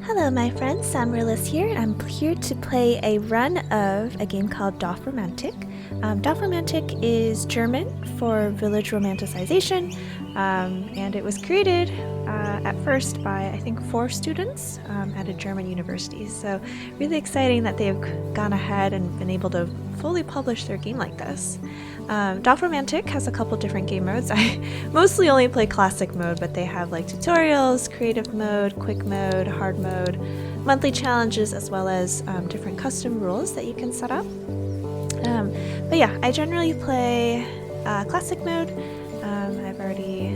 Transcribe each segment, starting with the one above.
Hello my friends, SAmaryllis here. I'm here to play a run of a game called Dorfromantik. Dorfromantik is German for village romanticization, and it was created at first by I think 4 students at a German university. So really exciting that they've gone ahead and been able to fully publish their game like this. Dorfromantik has a couple different game modes. I mostly only play classic mode, but they have like tutorials, creative mode, quick mode, hard mode, monthly challenges, as well as different custom rules that you can set up. But yeah, I generally play classic mode. I've already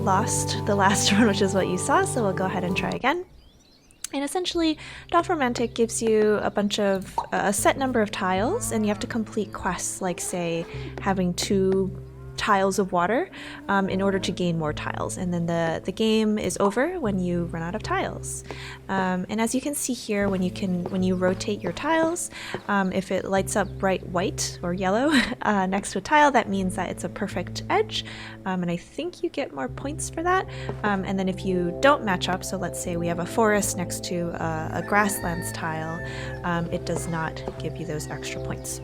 lost the last one, which is what you saw, so we'll go ahead and try again. And essentially, Dorfromantik gives you a set number of tiles, and you have to complete quests like, say, having 2 tiles of water in order to gain more tiles. And then the game is over when you run out of tiles. And as you can see here, when you rotate your tiles, if it lights up bright white or yellow next to a tile, that means that it's a perfect edge. And I think you get more points for that. And then if you don't match up, so let's say we have a forest next to a grasslands tile, it does not give you those extra points.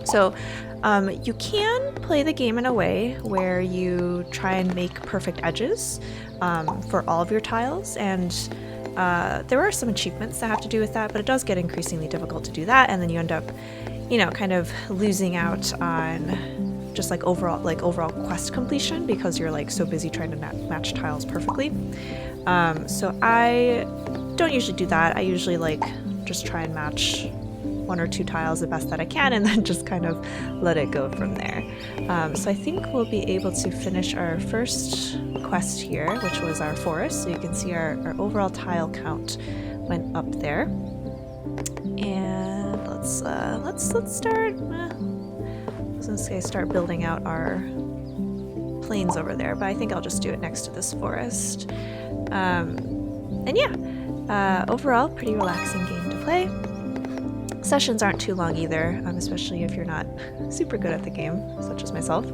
So you can play the game in a way where you try and make perfect edges for all of your tiles, and there are some achievements that have to do with that, but it does get increasingly difficult to do that, and then you end up, kind of losing out on just like overall quest completion because you're like so busy trying to match tiles perfectly. So I don't usually do that. I usually just try and match 1 or 2 tiles the best that I can, and then just kind of let it go from there. So I think we'll be able to finish our first quest here, which was our forest. So you can see our overall tile count went up there. And let's start. I was gonna say start building out our plains over there, but I think I'll just do it next to this forest. And yeah, overall pretty relaxing game to play. Sessions aren't too long either, especially if you're not super good at the game, such as myself.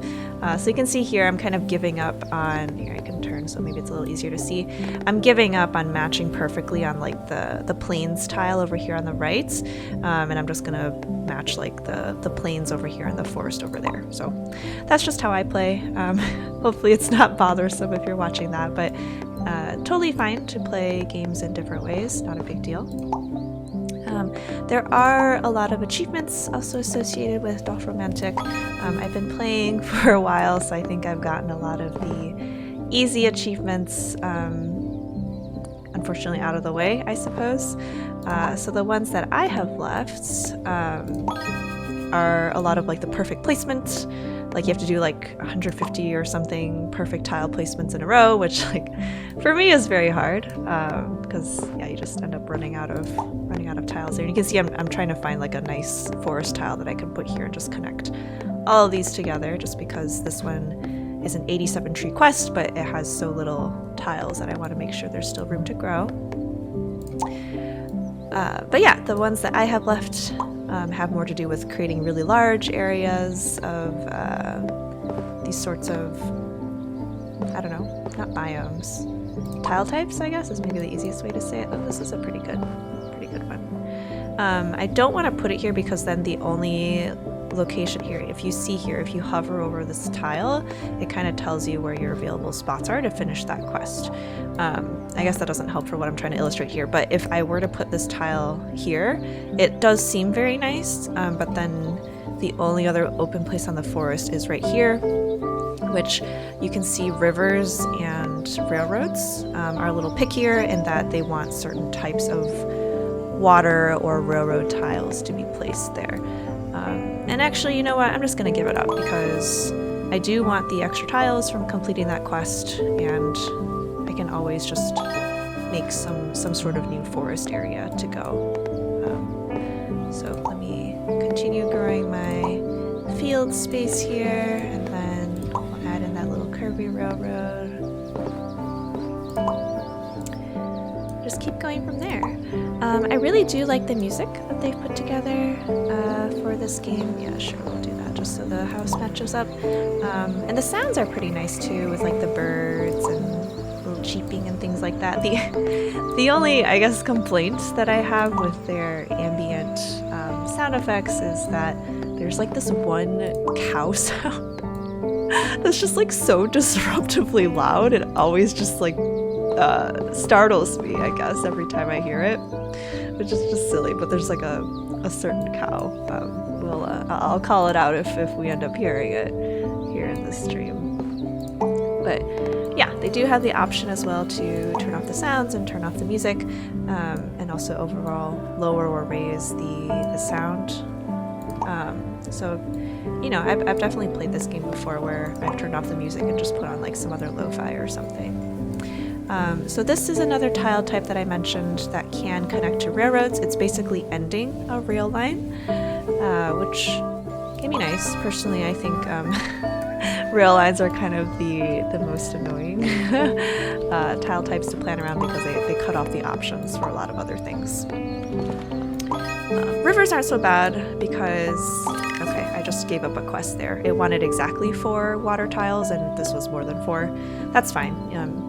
So you can see here I'm kind of giving up on, here I can turn so maybe it's a little easier to see. I'm giving up on matching perfectly on like the plains tile over here on the right, and I'm just gonna match like the plains over here and the forest over there. So that's just how I play. Hopefully it's not bothersome if you're watching that, but totally fine to play games in different ways, not a big deal. There are a lot of achievements also associated with Dorfromantik. I've been playing for a while, so I think I've gotten a lot of the easy achievements, unfortunately, out of the way, I suppose. So the ones that I have left are a lot of like the perfect placement. Like you have to do like 150 or something perfect tile placements in a row, which like for me is very hard because yeah, you just end up running out of tiles there. And you can see I'm trying to find like a nice forest tile that I can put here and just connect all of these together, just because this one is an 87 tree quest, but it has so little tiles that I want to make sure there's still room to grow. But yeah, the ones that I have left have more to do with creating really large areas of these sorts of, I don't know, not biomes, tile types, I guess is maybe the easiest way to say it. Oh, this is a pretty good one. I don't want to put it here because then the only location here, if you hover over this tile, it kind of tells you where your available spots are to finish that quest. I guess that doesn't help for what I'm trying to illustrate here, but if I were to put this tile here, it does seem very nice, but then the only other open place on the forest is right here, which you can see rivers and railroads are a little pickier in that they want certain types of water or railroad tiles to be placed there. And actually, you know what? I'm just going to give it up because I do want the extra tiles from completing that quest, and I can always just make some sort of new forest area to go. So let me continue growing my field space here, and then I'll add in that little curvy railroad. Just keep going from there. I really do like the music that they've put together for this game. Yeah, sure, we'll do that just so the house matches up. And the sounds are pretty nice too, with like the birds and little cheeping and things things like that. The only, I guess, complaint that I have with their ambient sound effects is that there's like this one cow sound that's just like so disruptively loud. It always just like startles me, I guess, every time I hear it, which is just silly. But there's like a certain cow. I'll call it out if we end up hearing it here in the stream. But yeah, they do have the option as well to turn off the sounds and turn off the music, and also overall lower or raise the sound. So, you know, I've definitely played this game before where I've turned off the music and just put on like some other lo-fi or something. So this is another tile type that I mentioned that can connect to railroads. It's basically ending a rail line, which can be nice. Personally, I think rail lines are kind of the most annoying tile types to plan around because they cut off the options for a lot of other things. Rivers aren't so bad because, okay, I just gave up a quest there. It wanted exactly 4 water tiles and this was more than 4. That's fine.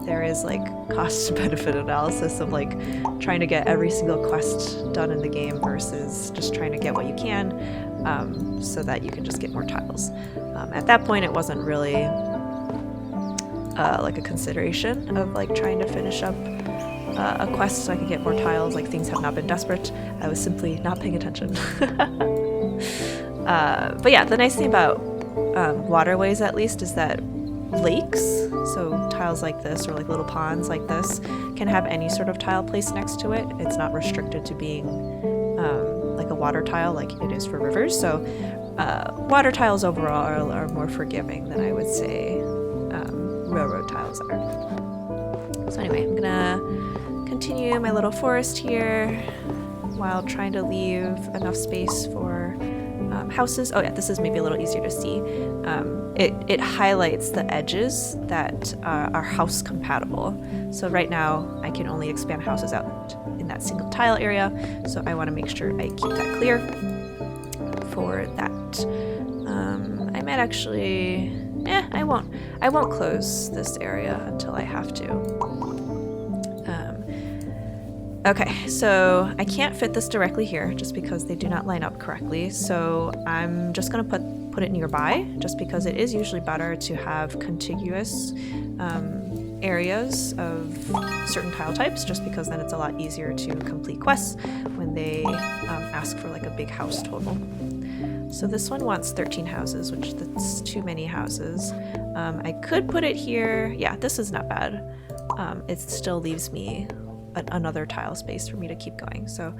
There is like cost-benefit analysis of like trying to get every single quest done in the game versus just trying to get what you can, so that you can just get more tiles. At that point, it wasn't really like a consideration of like trying to finish up a quest so I could get more tiles. Like, things have not been desperate. I was simply not paying attention. But yeah, the nice thing about waterways, at least, is that lakes, so tiles like this or like little ponds like this, can have any sort of tile placed next to it. It's not restricted to being like a water tile like it is for rivers. So water tiles overall are more forgiving than I would say railroad tiles are. So anyway, I'm gonna continue my little forest here while trying to leave enough space for houses. Oh yeah, this is maybe a little easier to see. It highlights the edges that are house compatible. So right now I can only expand houses out in that single tile area, so I want to make sure I keep that clear for that. I might actually, I won't close this area until I have to. Okay, so I can't fit this directly here just because they do not line up correctly. So I'm just gonna put it nearby, just because it is usually better to have contiguous areas of certain tile types, just because then it's a lot easier to complete quests when they ask for like a big house total. So this one wants 13 houses, which that's too many houses. I could put it here. Yeah, this is not bad. It still leaves me another tile space for me to keep going. So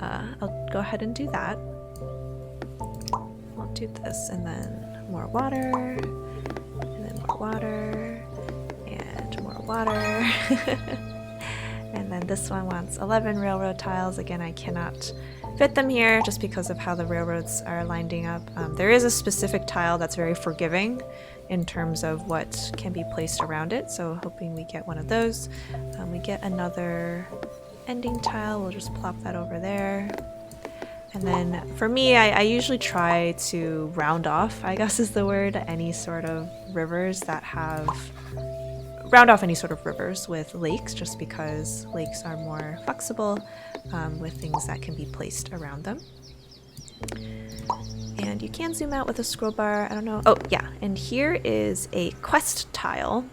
I'll go ahead and do that. I'll do this, and then more water, and then more water, and more water. And then this one wants 11 railroad tiles. Again, I cannot fit them here just because of how the railroads are lining up. There is a specific tile that's very forgiving in terms of what can be placed around it, so hoping we get one of those. We get another ending tile, we'll just plop that over there. And then for me, I usually try to round off, I guess is the word, any sort of rivers that have round off any sort of rivers with lakes, just because lakes are more flexible with things that can be placed around them. And you can zoom out with a scroll bar. I don't know. Oh, yeah. And here is a quest tile.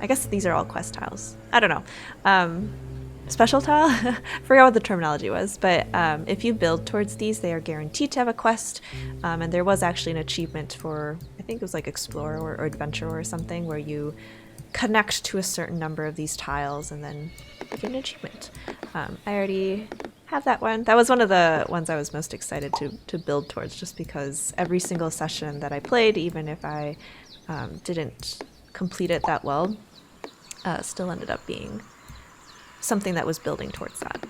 I guess these are all quest tiles. I don't know. Special tile? Forgot what the terminology was. But if you build towards these, they are guaranteed to have a quest. And there was actually an achievement for, I think it was like Explorer or Adventure or something, where you connect to a certain number of these tiles and then get an achievement. I already have that one. That was one of the ones I was most excited to build towards, just because every single session that I played, even if I didn't complete it that well, still ended up being something that was building towards that.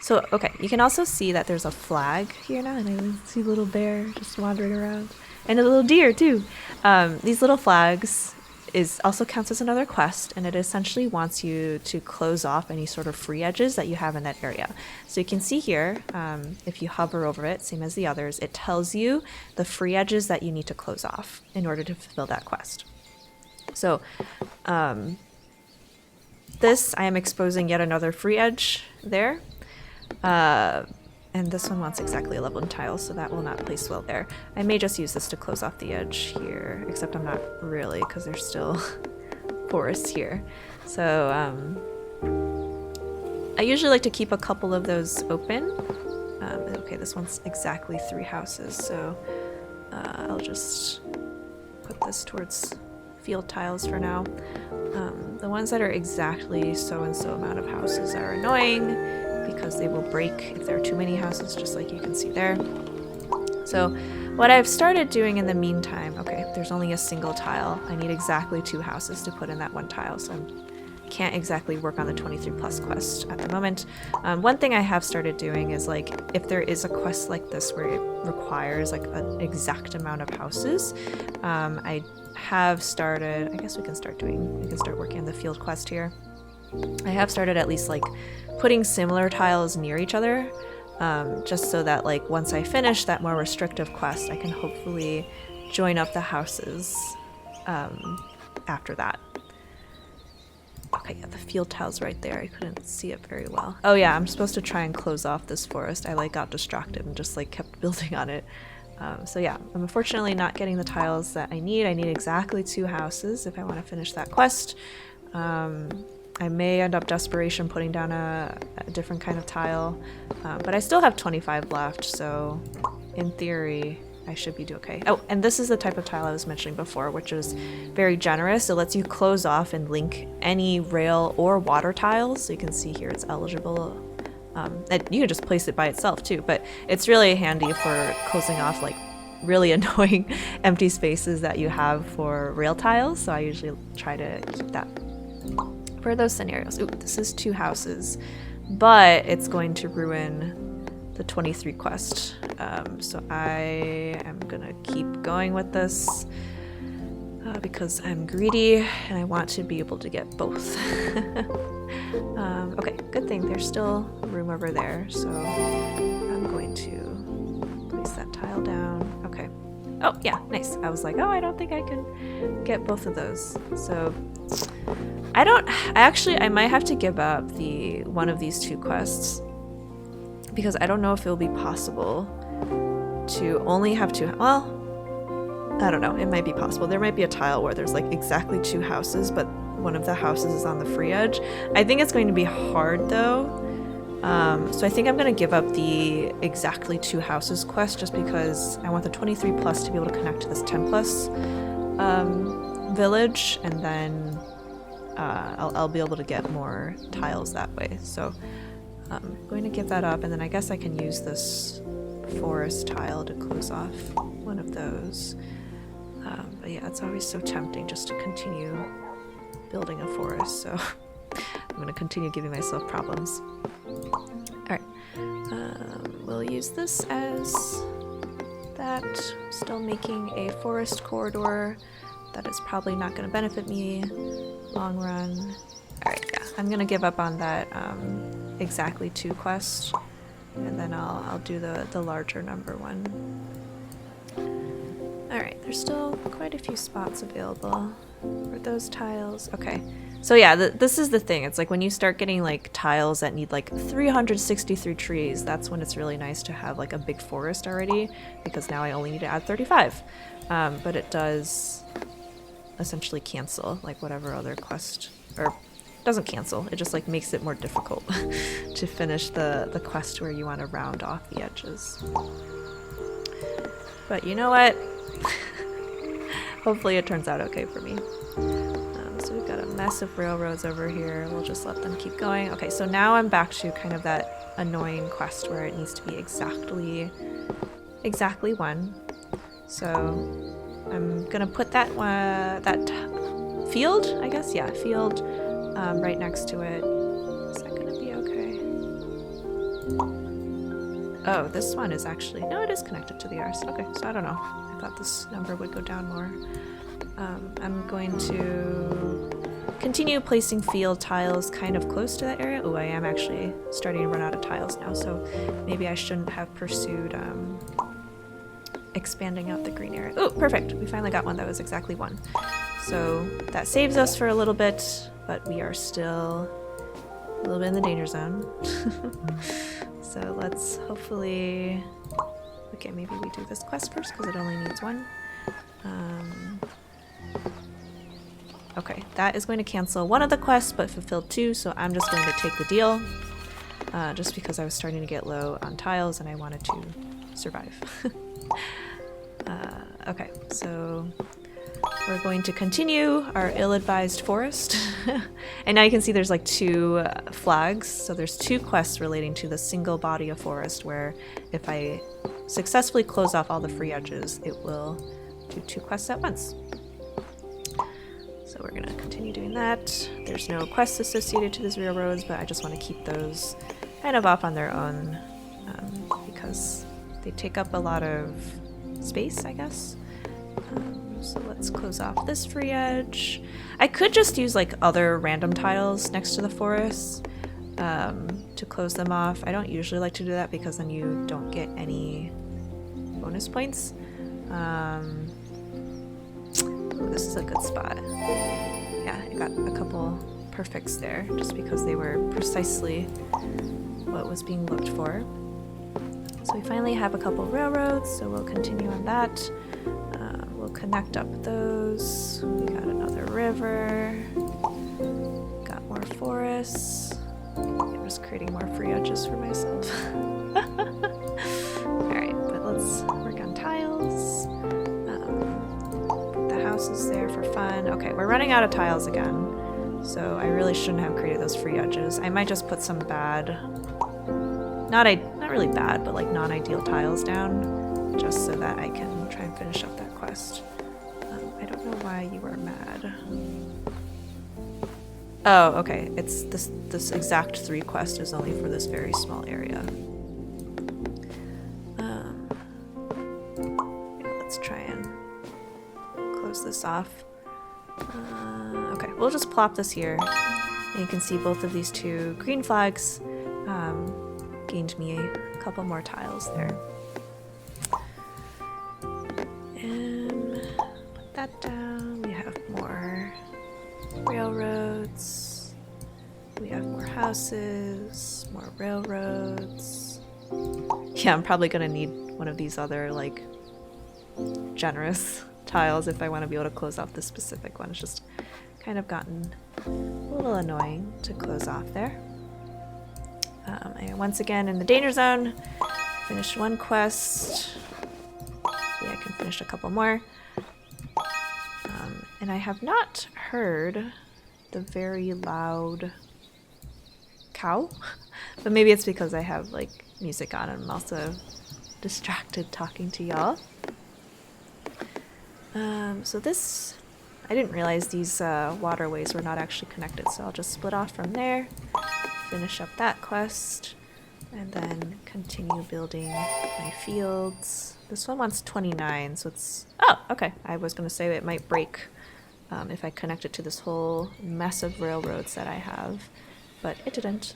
So, okay, you can also see that there's a flag here now, and I see a little bear just wandering around, and a little deer too. These little flags also counts as another quest, and it essentially wants you to close off any sort of free edges that you have in that area. So you can see here, if you hover over it, same as the others, it tells you the free edges that you need to close off in order to fulfill that quest. So this, I am exposing yet another free edge there. And this one wants exactly 11 tiles, so that will not place well there. I may just use this to close off the edge here, except I'm not really, because there's still forests here. So I usually like to keep a couple of those open. Okay, this one's exactly 3 houses, so I'll just put this towards field tiles for now. The ones that are exactly so-and-so amount of houses are annoying because they will break if there are too many houses, just like you can see there. So what I've started doing in the meantime, okay, there's only a single tile. I need exactly 2 houses to put in that 1 tile, so I can't exactly work on the 23 plus quest at the moment. One thing I have started doing is, like, if there is a quest like this where it requires like an exact amount of houses, I have started, I guess we can start working on the field quest here. I have started at least like putting similar tiles near each other, just so that like once I finish that more restrictive quest, I can hopefully join up the houses after that. Okay, yeah, the field tile's right there. I couldn't see it very well. Oh yeah, I'm supposed to try and close off this forest. I like got distracted and just like kept building on it. So yeah, I'm unfortunately not getting the tiles that I need. I need exactly 2 houses if I want to finish that quest. I may end up desperation putting down a different kind of tile, but I still have 25 left, so in theory I should be okay. Oh, and this is the type of tile I was mentioning before, which is very generous. It lets you close off and link any rail or water tiles. So you can see here it's eligible. You can just place it by itself too, but it's really handy for closing off like really annoying empty spaces that you have for rail tiles. So I usually try to keep that for those scenarios. Ooh, this is 2 houses, but it's going to ruin the 23 quest. So I am gonna keep going with this because I'm greedy and I want to be able to get both. Okay, good thing there's still room over there, so I'm going to place that tile down. Okay. Oh yeah, nice. I was like, oh, I don't think I can get both of those. So I might have to give up one of these 2 quests, because I don't know if it'll be possible to only have 2. Well, I don't know. It might be possible. There might be a tile where there's like exactly 2 houses, but one of the houses is on the free edge. I think it's going to be hard though. So I think I'm going to give up the exactly 2 houses quest just because I want the 23 plus to be able to connect to this 10 plus village, and then I'll be able to get more tiles that way. So I'm going to give that up, and then I guess I can use this forest tile to close off one of those. But yeah, it's always so tempting just to continue building a forest, so I'm going to continue giving myself problems. Alright, we'll use this as that. Still making a forest corridor. That is probably not going to benefit me long run. Alright, yeah, I'm going to give up on that exactly 2 quest, and then I'll do the larger number one. Alright, there's still quite a few spots available for those tiles. Okay, so yeah, this is the thing. It's like when you start getting like tiles that need like 363 trees, that's when it's really nice to have like a big forest already, because now I only need to add 35. But it does essentially cancel like whatever other quest, or doesn't cancel, it just like makes it more difficult to finish the quest where you want to round off the edges. But you know what? Hopefully it turns out okay for me. So we've got a mess of railroads over here. We'll just let them keep going. Okay, so now I'm back to kind of that annoying quest where it needs to be exactly 1. So I'm gonna put that field, I guess, yeah, field right next to it. Is that gonna be okay? Oh, this one is actually, no, it is connected to the arse. Okay, so I don't know. I thought this number would go down more. I'm going to continue placing field tiles kind of close to that area. Oh, I am actually starting to run out of tiles now, so maybe I shouldn't have pursued expanding out the green area. Oh, perfect. We finally got one that was exactly 1. so that saves us for a little bit, but we are still a little bit in the danger zone. So let's hopefully... Okay, maybe we do this quest first because it only needs one. Okay, that is going to cancel one of the quests but fulfilled two, so I'm just going to take the deal. Just because I was starting to get low on tiles and I wanted to survive. Okay, so we're going to continue our ill-advised forest. And now you can see there's like two flags. So there's two quests relating to the single body of forest where if I successfully close off all the free edges, it will do two quests at once. So we're going to continue doing that. There's no quests associated to these railroads, but I just want to keep those kind of off on their own because they take up a lot of space, I guess. So let's close off this free edge. I could just use like other random tiles next to the forest to close them off. I don't usually like to do that because then you don't get any bonus points. Ooh, this is a good spot. Yeah, I got a couple perfects there just because they were precisely what was being looked for. So we finally have a couple railroads, so we'll continue on that. We'll connect up those. We got another river. Got more forests. I'm just creating more free edges for myself. Alright, but let's work on tiles. Put the houses there for fun. Okay, we're running out of tiles again. So I really shouldn't have created those free edges. I might just put some bad, not really bad, but like non-ideal tiles down, just so that I can try and finish up that quest. I don't know why you are mad. Oh, okay. It's this exact 3 quest is only for this very small area. Yeah, let's try and close this off. Okay, we'll just plop this here. And you can see both of these 2 green flags gained me a couple more tiles there. And put that down. We have more railroads. We have more houses, more railroads. Yeah, I'm probably gonna need one of these other like generous tiles if I want to be able to close off this specific one. It's just kind of gotten a little annoying to close off there. And once again in the danger zone, finished 1 quest. Yeah, I can finish a couple more. And I have not heard the very loud cow, but maybe it's because I have like music on and I'm also distracted talking to y'all. So this, I didn't realize these waterways were not actually connected, so I'll just split off from there, finish up that quest, and then continue building my fields. This one wants 29, so it's... Oh, okay. I was going to say it might break if I connect it to this whole mess of railroads that I have, but it didn't.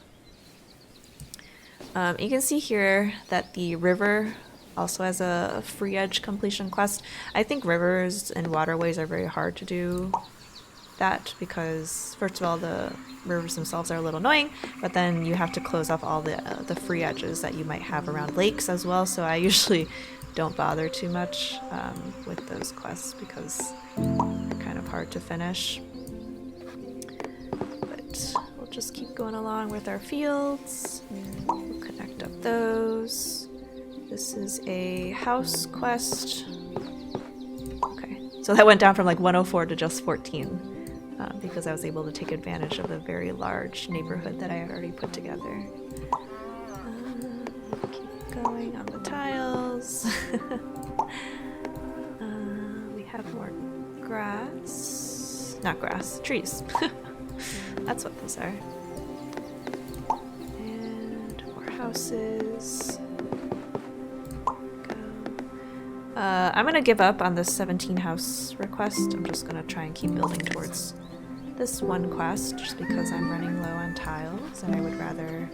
You can see here that the river also has a free edge completion quest. I think rivers and waterways are very hard to do that because, first of all, the rivers themselves are a little annoying, but then you have to close off all the free edges that you might have around lakes as well, so I usually don't bother too much with those quests because they're kind of hard to finish. But we'll just keep going along with our fields. We'll connect up those. This is a house quest. Okay, so that went down from like 104 to just 14 because I was able to take advantage of the very large neighborhood that I had already put together. Keep going on the tiles. We have more grass. Not grass, trees. That's what those are. And more houses. I'm gonna give up on this 17 house request. I'm just gonna try and keep building towards this 1 quest just because I'm running low on tiles and I would rather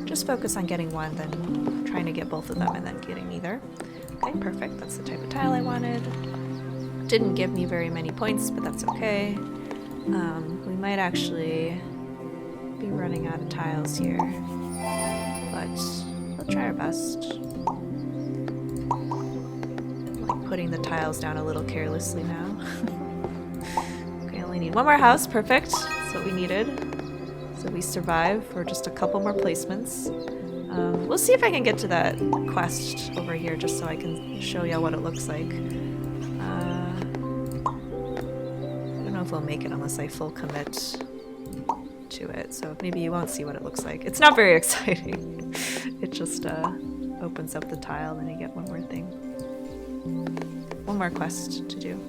just focus on getting 1 than trying to get both of them and then getting neither. Okay, perfect. That's the type of tile I wanted. Didn't give me very many points, but that's okay. We might actually be running out of tiles here, but we'll try our best. I'm like putting the tiles down a little carelessly now. Okay, only need one more house. Perfect. That's what we needed. So we survive for just a couple more placements. We'll see if I can get to that quest over here just so I can show you what it looks like. I don't know if we'll make it unless I full commit to it, so maybe you won't see what it looks like. It's not very exciting. It just opens up the tile, then you get one more thing. One more quest to do.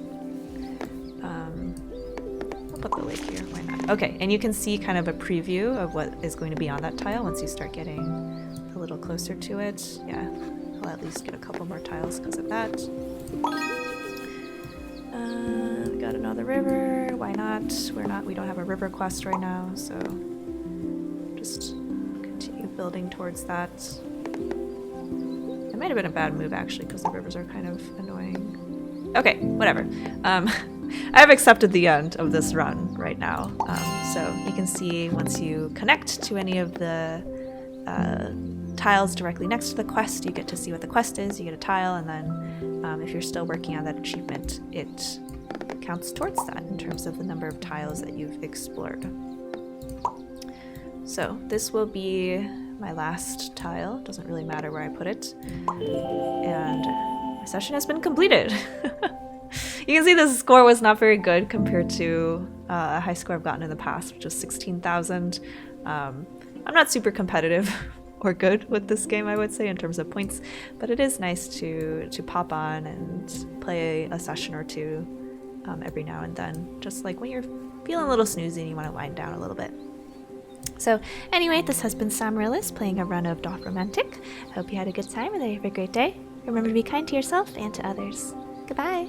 I'll put the lake here, why not? Okay, and you can see kind of a preview of what is going to be on that tile once you start getting a little closer to it. Yeah, I'll at least get a couple more tiles because of that. We got another river, why not? We don't have a river quest right now, so just continue building towards that. It might have been a bad move actually because the rivers are kind of annoying. Okay, whatever. I've accepted the end of this run right now. So you can see once you connect to any of the tiles directly next to the quest, you get to see what the quest is, you get a tile, and then if you're still working on that achievement, it counts towards that in terms of the number of tiles that you've explored. So this will be my last tile, doesn't really matter where I put it, and my session has been completed. You can see the score was not very good compared to a high score I've gotten in the past, which was 16,000. I'm not super competitive or good with this game, I would say, in terms of points, but it is nice to pop on and play a session or two every now and then, just like when you're feeling a little snoozy and you want to wind down a little bit. So anyway, this has been SAmaryllis playing a run of Dorfromantik. I hope you had a good time and that you have a great day. Remember to be kind to yourself and to others. Goodbye!